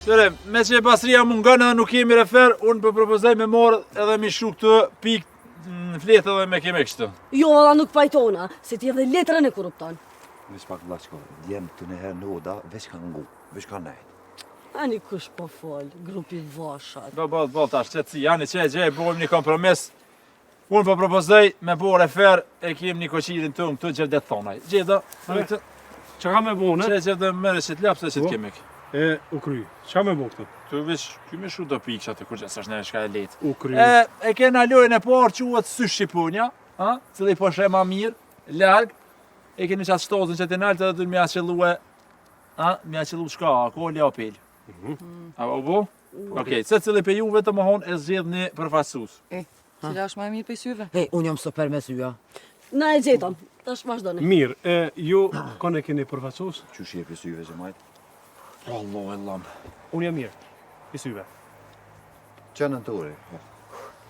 Shere, me që e pasria mungon edhe nuk kemi refer, unë për propozoj me morë edhe mi shu këtë pikë në fletë edhe me keme kështë. Jo, alla nuk pajtona, se ti edhe letrën e korrupton. Veç pak vlaçko, djem të nëherë në oda, veç ka ngu, veç ka nejt. Ani kush po fol, grupi vashat. Bo, tash, qëtësi, janë që e gjej, bojmë një kompromis. Unë për propozoj me bo refer, e kem një koqirin të këtë gjevdet thonaj. Gjeda, Që ka me bo, ne? që e gjevdet mërë që t'ljapë se që t'kemik. E, u kry. Qa me bo këtë? Të vish, kyme shu do pikë që atë kur që s'është neve shka e letë. U kry. E kena lojën e parë quhet Sysh Shqiponja, cili po shë ma mirë, larg. E keni qatë shtozën që t'inaltë edhe dhënë mja qëllue, mja qëllu shka, alkoholi apel. A po bo? Okej, se cili pe juve të më honë e zgjedh një përfaqësues. Cila është më e mirë për syve? Hej, unë jam super me syja. Na e gjetëm, tash vazhdoni. Mirë, ju kone keni përfaqësues? Qysh je për syve që majt? Allah e lam. Unë jam mirë. I syve. Që në të uri?